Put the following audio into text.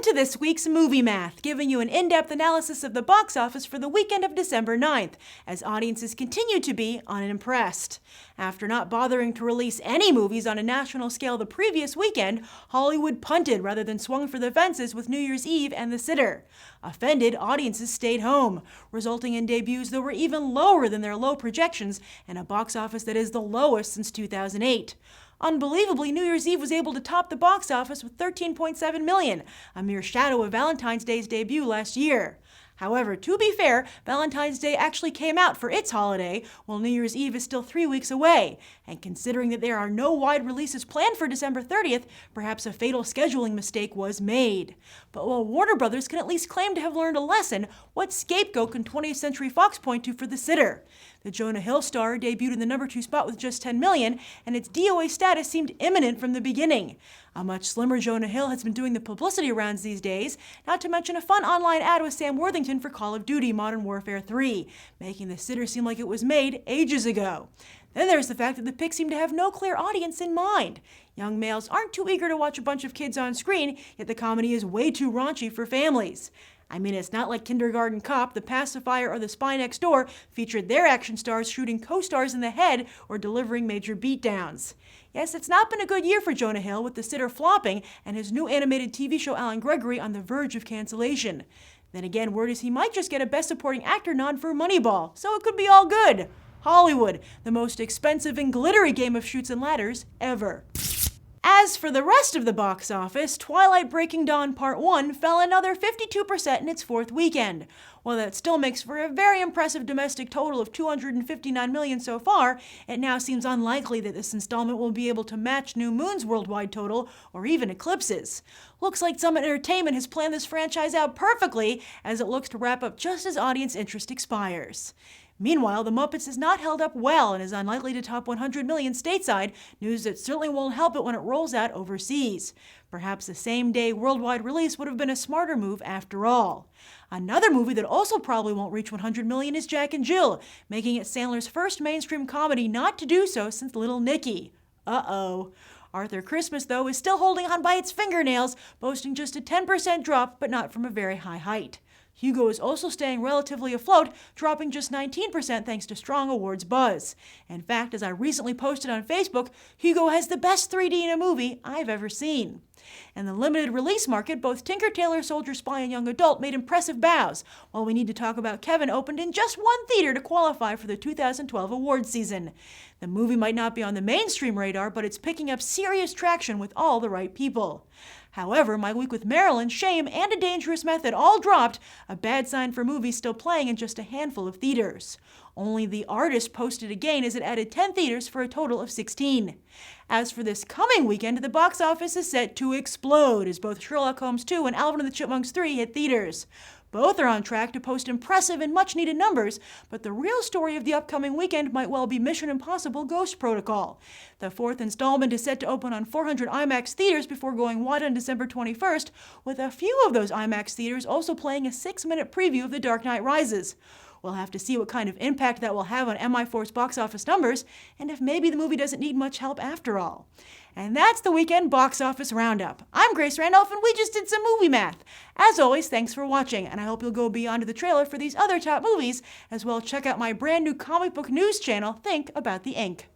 to this week's Movie Math, giving you an in-depth analysis of the box office for the weekend of December 9th, as audiences continue to be unimpressed. After not bothering to release any movies on a national scale the previous weekend, Hollywood punted rather than swung for the fences with New Year's Eve and The Sitter. Offended, audiences stayed home, resulting in debuts that were even lower than their low projections and a box office that is the lowest since 2008. Unbelievably, New Year's Eve was able to top the box office with $13.7 million, a mere shadow of Valentine's Day's debut last year. However, to be fair, Valentine's Day actually came out for its holiday, while New Year's Eve is still 3 weeks away. And considering that there are no wide releases planned for December 30th, perhaps a fatal scheduling mistake was made. But while Warner Brothers can at least claim to have learned a lesson, what scapegoat can 20th Century Fox point to for The Sitter? The Jonah Hill star debuted in the number 2 spot with just $10 million, and its DOA status seemed imminent from the beginning. A much slimmer Jonah Hill has been doing the publicity rounds these days, not to mention a fun online ad with Sam Worthington for Call of Duty Modern Warfare 3, making The Sitter seem like it was made ages ago. Then there's the fact that the pick seemed to have no clear audience in mind. Young males aren't too eager to watch a bunch of kids on screen, yet the comedy is way too raunchy for families. I mean, it's not like Kindergarten Cop, The Pacifier, or The Spy Next Door featured their action stars shooting co-stars in the head or delivering major beatdowns. Yes, it's not been a good year for Jonah Hill, with The Sitter flopping and his new animated TV show Alan Gregory on the verge of cancellation. Then again, word is he might just get a Best Supporting Actor nod for Moneyball, so it could be all good. Hollywood, the most expensive and glittery game of Chutes and Ladders ever. As for the rest of the box office, Twilight Breaking Dawn Part 1 fell another 52% in its fourth weekend. While that still makes for a very impressive domestic total of $259 million so far, it now seems unlikely that this installment will be able to match New Moon's worldwide total or even eclipses. Looks like Summit Entertainment has planned this franchise out perfectly as it looks to wrap up just as audience interest expires. Meanwhile, The Muppets has not held up well and is unlikely to top 100 million stateside, news that certainly won't help it when it rolls out overseas. Perhaps the same-day worldwide release would have been a smarter move after all. Another movie that also probably won't reach 100 million is Jack and Jill, making it Sandler's first mainstream comedy not to do so since Little Nicky. Uh-oh. Arthur Christmas, though, is still holding on by its fingernails, boasting just a 10% drop, but not from a very high height. Hugo is also staying relatively afloat, dropping just 19% thanks to strong awards buzz. In fact, as I recently posted on Facebook, Hugo has the best 3D in a movie I've ever seen. In the limited release market, both Tinker, Tailor Soldier Spy, and Young Adult made impressive bows, while We Need to Talk About Kevin opened in just one theater to qualify for the 2012 awards season. The movie might not be on the mainstream radar, but it's picking up serious traction with all the right people. However, My Week with Marilyn, Shame, and A Dangerous Method all dropped, a bad sign for movies still playing in just a handful of theaters. Only The Artist posted a gain as it added 10 theaters for a total of 16. As for this coming weekend, the box office is set to explode as both Sherlock Holmes 2 and Alvin and the Chipmunks 3 hit theaters. Both are on track to post impressive and much-needed numbers, but the real story of the upcoming weekend might well be Mission Impossible Ghost Protocol. The fourth installment is set to open on 400 IMAX theaters before going wide on December 21st, with a few of those IMAX theaters also playing a 6-minute preview of The Dark Knight Rises. We'll have to see what kind of impact that will have on MI4's box office numbers, and if maybe the movie doesn't need much help after all. And that's the weekend box office roundup. I'm Grace Randolph, and we just did some movie math. As always, thanks for watching, and I hope you'll go beyond the trailer for these other top movies, as well as check out my brand new comic book news channel, Think About the Ink.